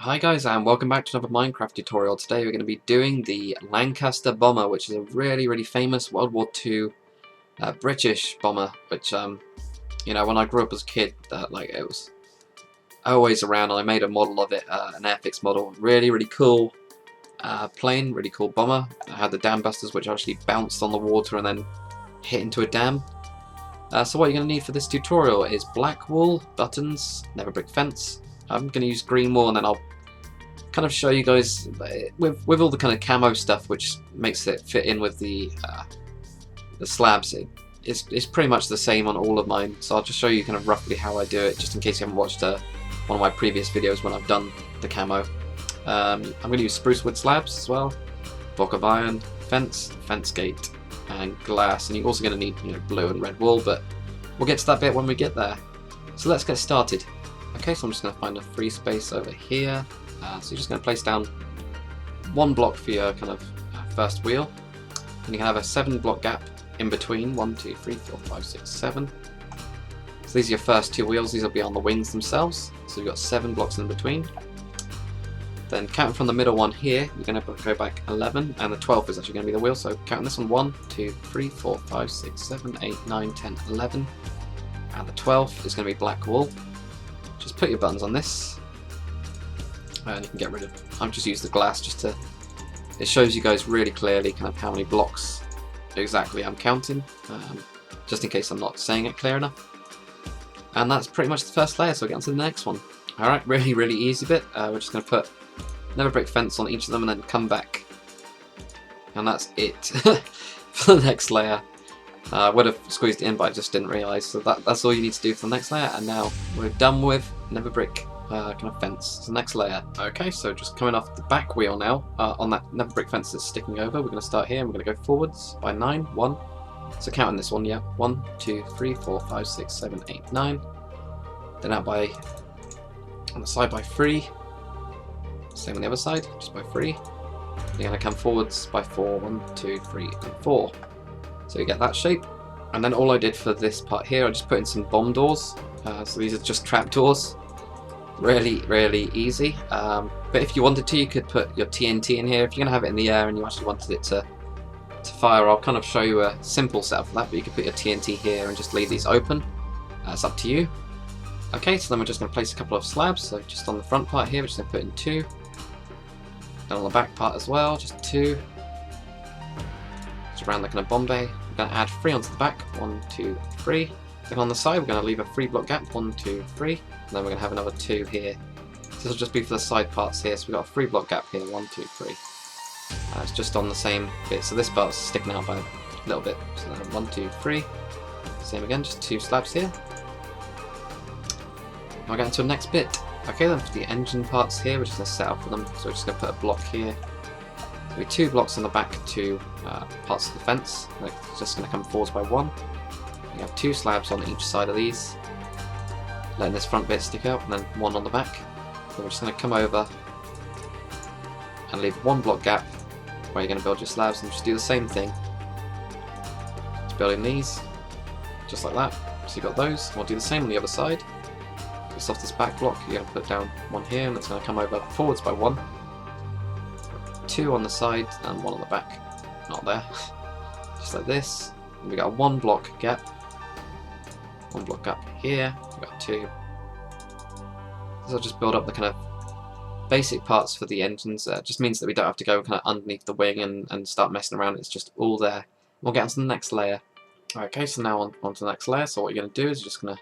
Hi guys, and welcome back to another Minecraft tutorial. Today we're going to be doing the Lancaster bomber, which is a really famous World War II British bomber, which you know, when I grew up as a kid, it was always around, and I made a model of it, an airfix model. Really cool plane, really cool bomber. It had the dam busters, which actually bounced on the water and then hit into a dam. So what you're going to need for this tutorial is black wool, buttons, never brick fence. I'm going to use green wool, and then I'll kind of show you guys with all the kind of camo stuff, which makes it fit in with the slabs. It's pretty much the same on all of mine, so I'll just show you kind of roughly how I do it, just in case you haven't watched one of my previous videos when I've done the camo. I'm going to use spruce wood slabs as well, block of iron, fence gate, and glass. And you're also going to need blue and red wool, but we'll get to that bit when we get there. So let's get started. Okay, so I'm just going to find a free space over here. So you're just going to place down one block for your kind of first wheel, and you can have a 7-block gap in between. 1, 2, 3, 4, 5, 6, 7. So these are your first 2 wheels. These will be on the wings themselves. So you've got 7 blocks in between. Then counting from the middle one here, you're going to go back 11, and the 12th is actually going to be the wheel. So counting this one: 1, 2, 3, 4, 5, 6, 7, 8, 9, 10, 11, and the 12th is going to be black wool. Just put your buttons on this, and you can get rid of. I've just used the glass just to. It shows you guys really clearly kind of how many blocks exactly I'm counting, just in case I'm not saying it clear enough. And that's pretty much the first layer. So we'll get on to the next one. All right, really easy bit. We're just going to put never brick fence on each of them, and then come back, and that's it for the next layer. I would have squeezed it in, but I just didn't realise. So that's all you need to do for the next layer, and now we're done with never brick kind of fence. So next layer. Okay, so just coming off the back wheel now, on that never brick fence that's sticking over, we're going to start here, and we're going to go forwards by 9. 1. So counting this one, yeah. 1, 2, 3, 4, 5, 6, 7, 8, 9. Then out by on the side by 3. Same on the other side, just by 3. You're going to come forwards by 4. 1, 2, 3, and 4. So you get that shape. And then all I did for this part here, I just put in some bomb doors. So these are just trap doors. Really easy. But if you wanted to, you could put your TNT in here. If you're going to have it in the air and you actually wanted it to fire, I'll kind of show you a simple setup for that. But you could put your TNT here and just leave these open. It's up to you. Okay, so then we're just going to place a couple of slabs. So just on the front part here, we're just going to put in 2. And on the back part as well, just 2. Just around the kind of bomb bay. We're going to add 3 onto the back. 1, 2, 3. Then on the side, we're going to leave a 3-block gap. 1, 2, 3. And then we're going to have another 2 here. So this will just be for the side parts here. So we've got a 3-block gap here. 1, 2, 3. It's just on the same bit. So this part's sticking out by a little bit. So then 1, 2, 3. Same again, just 2 slabs here. Now we're getting to the next bit. Okay, then for the engine parts here, we're just going to set up for them. So we're just going to put a block here. So we have 2 blocks on the back, 2 parts of the fence. It's just going to come forwards by 1. We have 2 slabs on each side of these, letting this front bit stick out, and then 1 on the back. So we're just going to come over and leave 1 block gap where you're going to build your slabs, and just do the same thing. Just building these, just like that. So you've got those. We'll do the same on the other side. Just off this back block, you're going to put down 1 here, and it's going to come over forwards by 1. 2 on the side, and 1 on the back. Not there. Just like this. And we got a 1 block gap. 1 block gap here. We've got 2. This will just build up the kind of basic parts for the engines. It just means that we don't have to go kind of underneath the wing and start messing around. It's just all there. We'll get on to the next layer. Okay, so now on to the next layer. So what you're going to do is you're just going to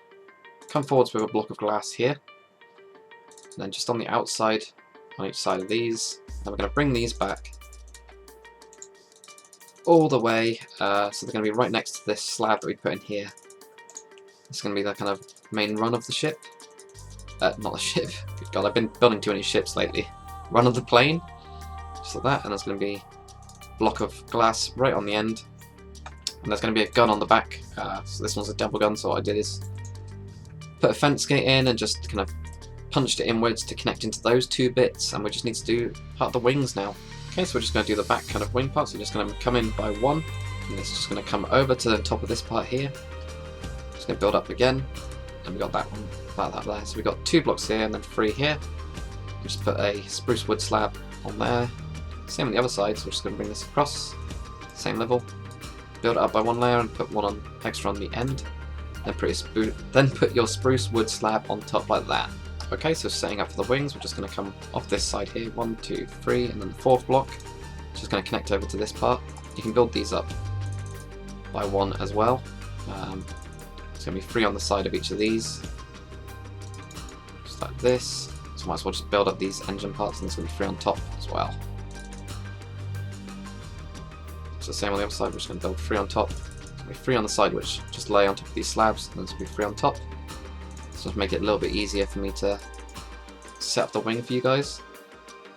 come forwards with a block of glass here, and then just on the outside on each side of these. Then we're going to bring these back all the way, so they're going to be right next to this slab that we put in here. It's going to be the kind of main run of the ship. Not the ship. Good God, I've been building too many ships lately. Run of the plane, just like that. And there's going to be a block of glass right on the end, and there's going to be a gun on the back. So this one's a double gun. So what I did is put a fence gate in and just kind of punched it inwards to connect into those 2 bits, and we just need to do part of the wings now. Okay, so we're just going to do the back kind of wing part. So you're just going to come in by 1, and it's just going to come over to the top of this part here. Just going to build up again, and we got that one, about that there. So we've got 2 blocks here and then 3 here. Just put a spruce wood slab on there. Same on the other side, so we're just going to bring this across, same level. Build it up by one layer and put one extra on the end. Then put your spruce wood slab on top like that. Okay, so setting up for the wings, we're just going to come off this side here, 1, 2, 3, and then the fourth block. Just going to connect over to this part. You can build these up by one as well. It's going to be 3 on the side of each of these, just like this. So might as well just build up these engine parts, and there's going to be 3 on top as well. So same on the other side, we're just going to build 3 on top. There's going to be 3 on the side which just lay on top of these slabs, and there's going to be 3 on top. So to make it a little bit easier for me to set up the wing for you guys.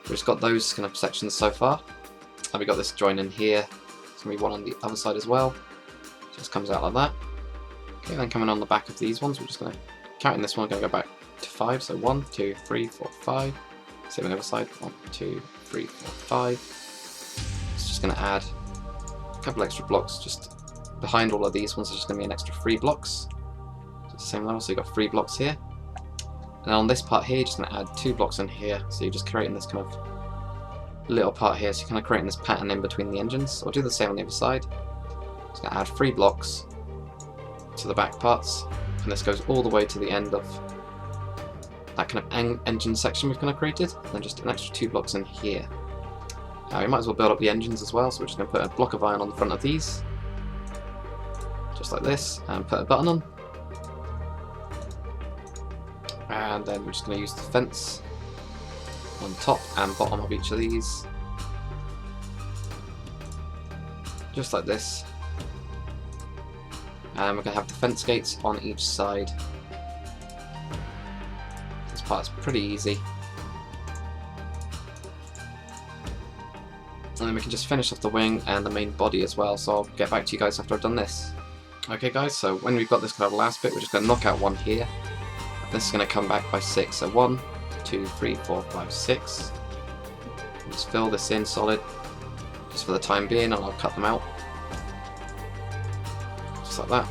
We've just got those kind of sections so far. And we got this join in here. There's going to be one on the other side as well. Just comes out like that. Okay, then coming on the back of these ones, we're just going to, counting this one, we're going to go back to 5. So 1, 2, 3, 4, 5. Same on the other side. 1, 2, 3, 4, 5. It's just going to add a couple extra blocks just behind all of these ones. There's just going to be an extra 3 blocks. So same level, so you've got 3 blocks here. And on this part here, you're just going to add 2 blocks in here. So you're just creating this kind of little part here, so you're kind of creating this pattern in between the engines. So I'll do the same on the other side. Just going to add 3 blocks to the back parts, and this goes all the way to the end of that kind of engine section we've kind of created, and then just an extra 2 blocks in here. Now we might as well build up the engines as well, so we're just going to put a block of iron on the front of these, just like this, and put a button on. And then we're just going to use the fence on top and bottom of each of these, just like this. And we're going to have the fence gates on each side. This part's pretty easy. And then we can just finish off the wing and the main body as well, so I'll get back to you guys after I've done this. Okay guys, so when we've got this kind of last bit, we're just going to knock out one here. This is going to come back by 6, so 1, 2, 3, 4, 5, 6. Just fill this in solid, just for the time being, and I'll cut them out. Just like that.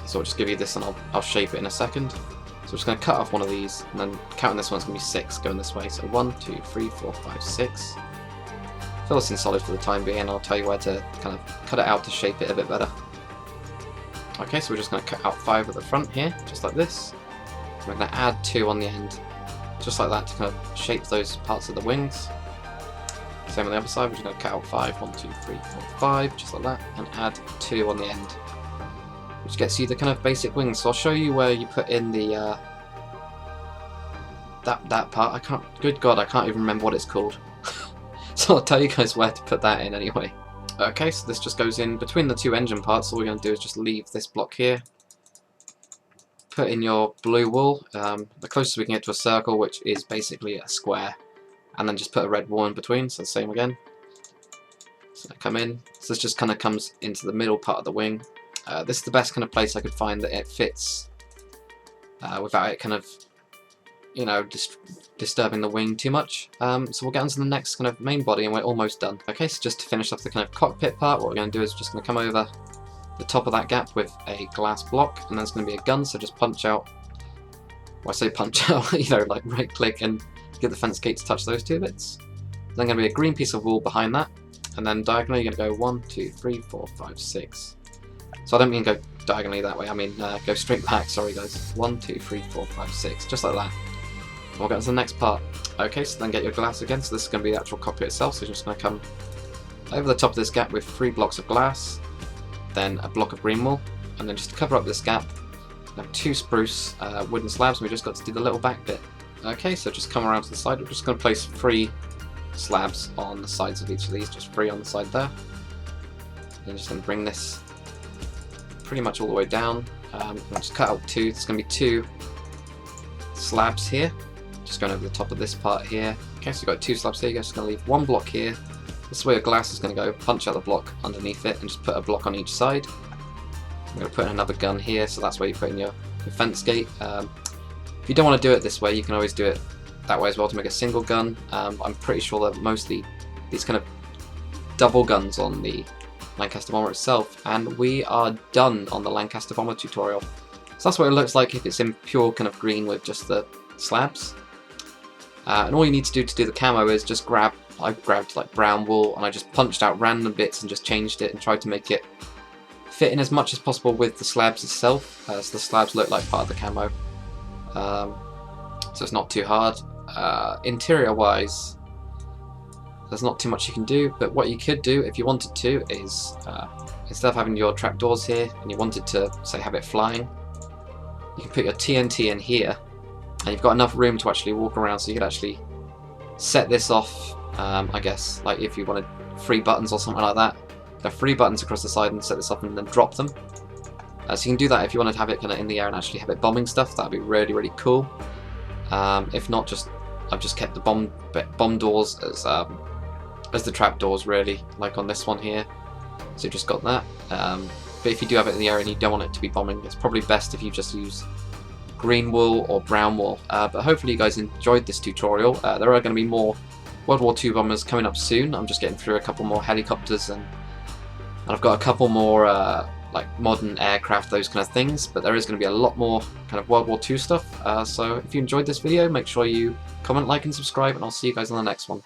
So I'll just give you this and I'll shape it in a second. So we're just going to cut off one of these, and then counting this one, it's going to be 6 going this way. So 1, 2, 3, 4, 5, 6. Fill this in solid for the time being, and I'll tell you where to kind of cut it out to shape it a bit better. Okay, so we're just going to cut out 5 at the front here, just like this. We're going to add 2 on the end, just like that, to kind of shape those parts of the wings. Same on the other side, we're just going to cut out 5, 1, 2, 3, 4, 5, just like that, and add 2 on the end, which gets you the kind of basic wings. So I'll show you where you put in the that part. Good God, I can't even remember what it's called. So I'll tell you guys where to put that in anyway. Okay, so this just goes in between the 2 engine parts. All we're going to do is just leave this block here. Put in your blue wool, the closest we can get to a circle, which is basically a square, and then just put a red wool in between, so the same again. So come in, so this just kind of comes into the middle part of the wing. This is the best kind of place I could find that it fits without it kind of, you know, disturbing the wing too much. So we'll get on to the next kind of main body and we're almost done. Okay, so just to finish off the kind of cockpit part, what we're going to do is just going to come over the top of that gap with a glass block, and there's going to be a gun, so just punch out, well I say punch out, you know, like right click and get the fence gate to touch those 2 bits. Then going to be a green piece of wool behind that, and then diagonally you're going to go 1, 2, 3, 4, 5, 6. So I don't mean go diagonally that way, I mean go straight back, sorry guys. 1, 2, 3, 4, 5, 6, just like that. And we'll get to the next part. Okay, so then get your glass again, so this is going to be the actual cockpit itself, so you're just going to come over the top of this gap with 3 blocks of glass, then a block of green wool, and then just to cover up this gap, we have 2 spruce wooden slabs, and we just got to do the little back bit. Okay, so just come around to the side, we're just going to place 3 slabs on the sides of each of these, just 3 on the side there. And just going to bring this pretty much all the way down. I'll just cut out 2, there's going to be 2 slabs here, just going over the top of this part here. Okay, so you've got 2 slabs here, you're just going to leave 1 block here. This is where your glass is going to go, punch out the block underneath it and just put a block on each side. I'm going to put in another gun here, so that's where you put in your fence gate. If you don't want to do it this way, you can always do it that way as well to make a single gun. I'm pretty sure that mostly these kind of double guns on the Lancaster bomber itself, and we are done on the Lancaster bomber tutorial. So that's what it looks like if it's in pure kind of green with just the slabs. And all you need to do the camo is just I grabbed like brown wool and I just punched out random bits and just changed it and tried to make it fit in as much as possible with the slabs itself, so the slabs look like part of the camo. So it's not too hard. Interior wise, there's not too much you can do, but what you could do if you wanted to is instead of having your trapdoors here and you wanted to say have it flying, you can put your TNT in here and you've got enough room to actually walk around, so you could actually set this off. I guess like if you wanted 3 buttons or something like that, there are 3 buttons across the side and set this up and then drop them. So you can do that if you wanted to have it kind of in the air and actually have it bombing stuff. That'd be really, really cool. If not, I've just kept the bomb doors as the trap doors, really, like on this one here. So you've just got that. But if you do have it in the air and you don't want it to be bombing, it's probably best if you just use green wool or brown wool. But hopefully you guys enjoyed this tutorial. There are going to be more World War II bombers coming up soon. I'm just getting through a couple more helicopters and I've got a couple more like modern aircraft, those kind of things, but there is going to be a lot more kind of World War II stuff. So if you enjoyed this video, make sure you comment, like and subscribe, and I'll see you guys on the next one.